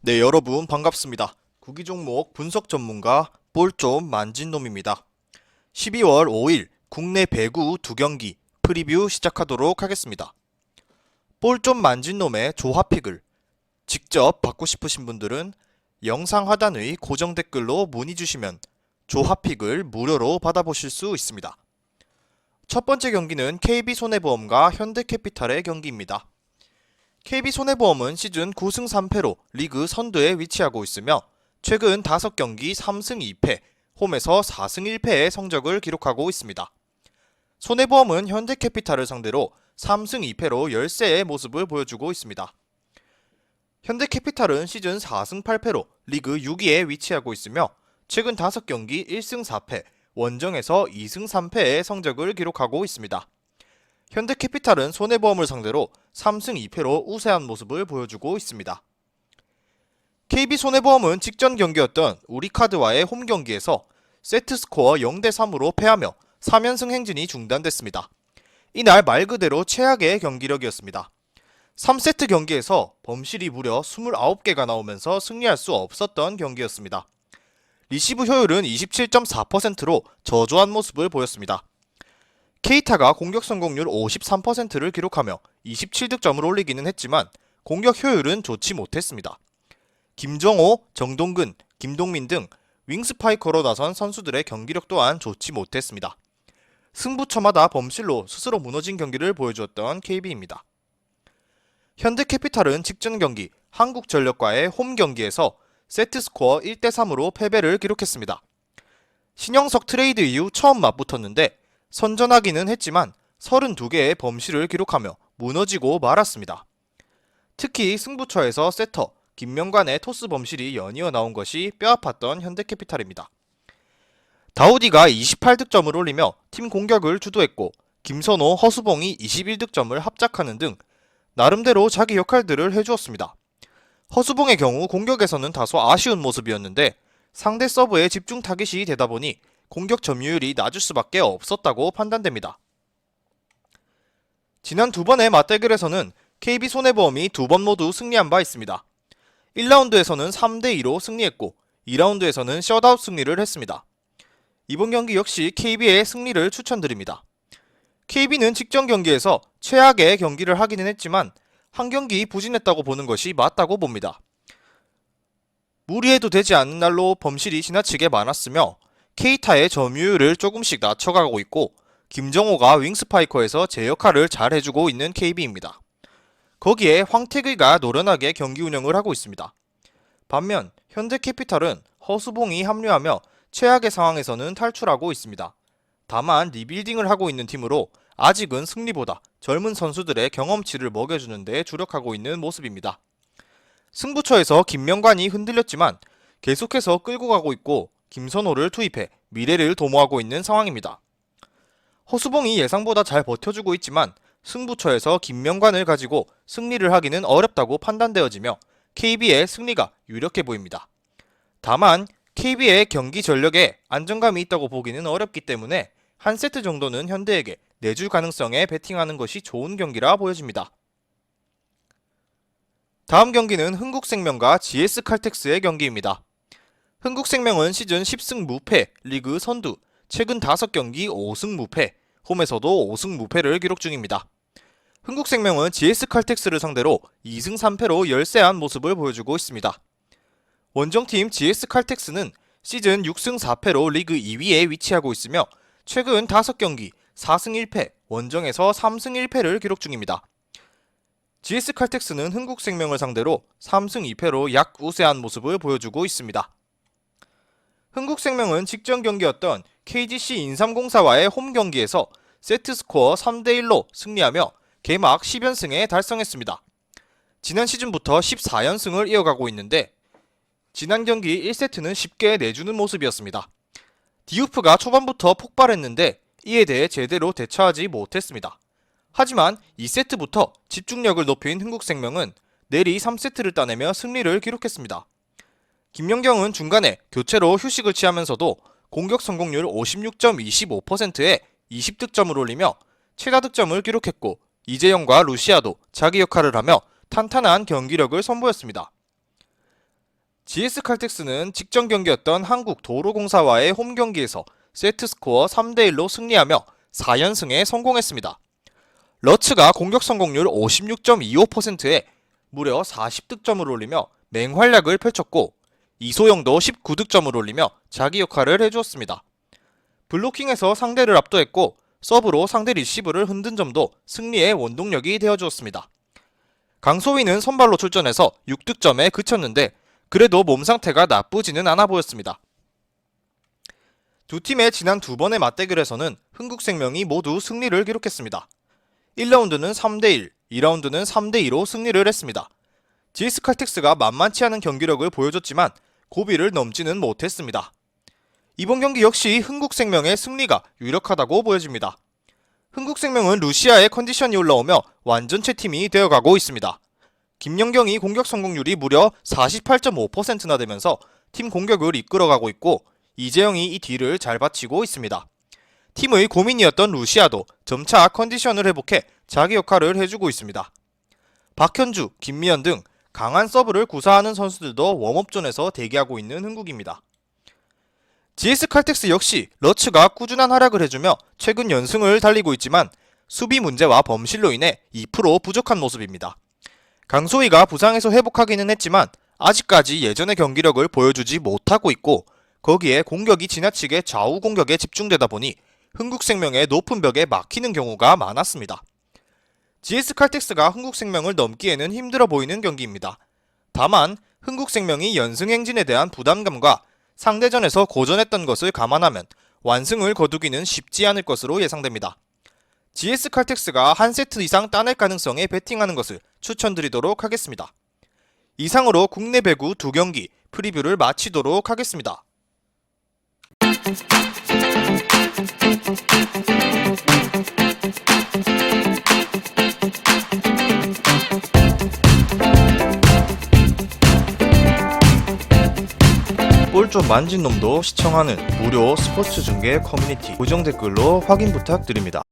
네, 여러분 반갑습니다. 구기 종목 분석 전문가 볼 좀 만진 놈입니다. 12월 5일 국내 배구 2경기 프리뷰 시작하도록 하겠습니다. 볼 좀 만진 놈의 조합픽을 직접 받고 싶으신 분들은 영상 하단의 고정 댓글로 문의 주시면 조합픽을 무료로 받아보실 수 있습니다. 첫 번째 경기는 KB손해보험과 현대캐피탈의 경기입니다. KB손해보험은 시즌 9승 3패로 리그 선두에 위치하고 있으며 최근 5경기 3승 2패, 홈에서 4승 1패의 성적을 기록하고 있습니다. 손해보험은 현대캐피탈을 상대로 3승 2패로 열세의 모습을 보여주고 있습니다. 현대캐피탈은 시즌 4승 8패로 리그 6위에 위치하고 있으며 최근 5경기 1승 4패, 원정에서 2승 3패의 성적을 기록하고 있습니다. 현대캐피탈은 손해보험을 상대로 3승 2패로 우세한 모습을 보여주고 있습니다. KB손해보험은 직전 경기였던 우리카드와의 홈경기에서 세트스코어 0대3으로 패하며 3연승 행진이 중단됐습니다. 이날 말 그대로 최악의 경기력이었습니다. 3세트 경기에서 범실이 무려 29개가 나오면서 승리할 수 없었던 경기였습니다. 리시브 효율은 27.4%로 저조한 모습을 보였습니다. 케이타가 공격 성공률 53%를 기록하며 27득점을 올리기는 했지만 공격 효율은 좋지 못했습니다. 김정호, 정동근, 김동민 등 윙스파이커로 나선 선수들의 경기력 또한 좋지 못했습니다. 승부처마다 범실로 스스로 무너진 경기를 보여주었던 KB입니다. 현대캐피탈은 직전 경기 한국전력과의 홈 경기에서 세트스코어 1대3으로 패배를 기록했습니다. 신영석 트레이드 이후 처음 맞붙었는데 선전하기는 했지만 32개의 범실을 기록하며 무너지고 말았습니다. 특히 승부처에서 세터 김명관의 토스 범실이 연이어 나온 것이 뼈아팠던 현대캐피탈입니다. 다우디가 28득점을 올리며 팀 공격을 주도했고 김선호, 허수봉이 21득점을 합작하는 등 나름대로 자기 역할들을 해주었습니다. 허수봉의 경우 공격에서는 다소 아쉬운 모습이었는데 상대 서브에 집중 타깃이 되다 보니 공격 점유율이 낮을 수밖에 없었다고 판단됩니다. 지난 두 번의 맞대결에서는 KB손해보험이 두 번 모두 승리한 바 있습니다. 1라운드에서는 3대2로 승리했고 2라운드에서는 셧아웃 승리를 했습니다. 이번 경기 역시 KB의 승리를 추천드립니다. KB는 직전 경기에서 최악의 경기를 하기는 했지만 한 경기 부진했다고 보는 것이 맞다고 봅니다. 무리해도 되지 않는 날로 범실이 지나치게 많았으며 케이타의 점유율을 조금씩 낮춰가고 있고 김정호가 윙스파이커에서 제 역할을 잘 해주고 있는 KB입니다. 거기에 황태규가 노련하게 경기 운영을 하고 있습니다. 반면 현대캐피탈은 허수봉이 합류하며 최악의 상황에서는 탈출하고 있습니다. 다만 리빌딩을 하고 있는 팀으로 아직은 승리보다 젊은 선수들의 경험치를 먹여주는 데 주력하고 있는 모습입니다. 승부처에서 김명관이 흔들렸지만 계속해서 끌고 가고 있고 김선호를 투입해 미래를 도모하고 있는 상황입니다. 허수봉이 예상보다 잘 버텨주고 있지만 승부처에서 김명관을 가지고 승리를 하기는 어렵다고 판단되어지며 KB의 승리가 유력해 보입니다. 다만 KB의 경기 전력에 안정감이 있다고 보기는 어렵기 때문에 한 세트 정도는 현대에게 내줄 가능성에 베팅하는 것이 좋은 경기라 보여집니다. 다음 경기는 흥국생명과 GS칼텍스의 경기입니다. 흥국생명은 시즌 10승 무패, 리그 선두, 최근 5경기 5승 무패, 홈에서도 5승 무패를 기록 중입니다. 흥국생명은 GS칼텍스를 상대로 2승 3패로 열세한 모습을 보여주고 있습니다. 원정팀 GS칼텍스는 시즌 6승 4패로 리그 2위에 위치하고 있으며 최근 5경기 4승 1패, 원정에서 3승 1패를 기록 중입니다. GS칼텍스는 흥국생명을 상대로 3승 2패로 약 우세한 모습을 보여주고 있습니다. 흥국생명은 직전 경기였던 KGC 인삼공사와의 홈 경기에서 세트스코어 3대1로 승리하며 개막 10연승에 달성했습니다. 지난 시즌부터 14연승을 이어가고 있는데 지난 경기 1세트는 쉽게 내주는 모습이었습니다. 디우프가 초반부터 폭발했는데 이에 대해 제대로 대처하지 못했습니다. 하지만 2세트부터 집중력을 높인 흥국생명은 내리 3세트를 따내며 승리를 기록했습니다. 김연경은 중간에 교체로 휴식을 취하면서도 공격 성공률 56.25%에 20득점을 올리며 최다 득점을 기록했고 이재영과 루시아도 자기 역할을 하며 탄탄한 경기력을 선보였습니다. GS 칼텍스는 직전 경기였던 한국도로공사와의 홈 경기에서 세트스코어 3대1로 승리하며 4연승에 성공했습니다. 러츠가 공격 성공률 56.25%에 무려 40득점을 올리며 맹활약을 펼쳤고, 이소영도 19득점을 올리며 자기 역할을 해주었습니다. 블로킹에서 상대를 압도했고 서브로 상대 리시브를 흔든 점도 승리의 원동력이 되어주었습니다. 강소희는 선발로 출전해서 6득점에 그쳤는데 그래도 몸 상태가 나쁘지는 않아 보였습니다. 두 팀의 지난 두 번의 맞대결에서는 흥국생명이 모두 승리를 기록했습니다. 1라운드는 3대1, 2라운드는 3대2로 승리를 했습니다. GS 칼텍스가 만만치 않은 경기력을 보여줬지만 고비를 넘지는 못했습니다. 이번 경기 역시 흥국생명의 승리가 유력하다고 보여집니다. 흥국생명은 루시아의 컨디션이 올라오며 완전체 팀이 되어가고 있습니다. 김연경이 공격 성공률이 무려 48.5%나 되면서 팀 공격을 이끌어가고 있고, 이재영이 이 뒤를 잘 받치고 있습니다. 팀의 고민이었던 루시아도 점차 컨디션을 회복해 자기 역할을 해주고 있습니다. 박현주, 김미연 등 강한 서브를 구사하는 선수들도 웜업존에서 대기하고 있는 흥국입니다. GS 칼텍스 역시 러츠가 꾸준한 활약을 해주며 최근 연승을 달리고 있지만 수비 문제와 범실로 인해 2% 부족한 모습입니다. 강소희가 부상에서 회복하기는 했지만 아직까지 예전의 경기력을 보여주지 못하고 있고, 거기에 공격이 지나치게 좌우 공격에 집중되다 보니 흥국생명의 높은 벽에 막히는 경우가 많았습니다. GS 칼텍스가 흥국생명을 넘기에는 힘들어 보이는 경기입니다. 다만 흥국생명이 연승 행진에 대한 부담감과 상대전에서 고전했던 것을 감안하면 완승을 거두기는 쉽지 않을 것으로 예상됩니다. GS 칼텍스가 한 세트 이상 따낼 가능성에 베팅하는 것을 추천드리도록 하겠습니다. 이상으로 국내 배구 2경기 프리뷰를 마치도록 하겠습니다. 볼 좀 만진 놈도 시청하는 무료 스포츠 중계 커뮤니티 고정 댓글로 확인 부탁드립니다.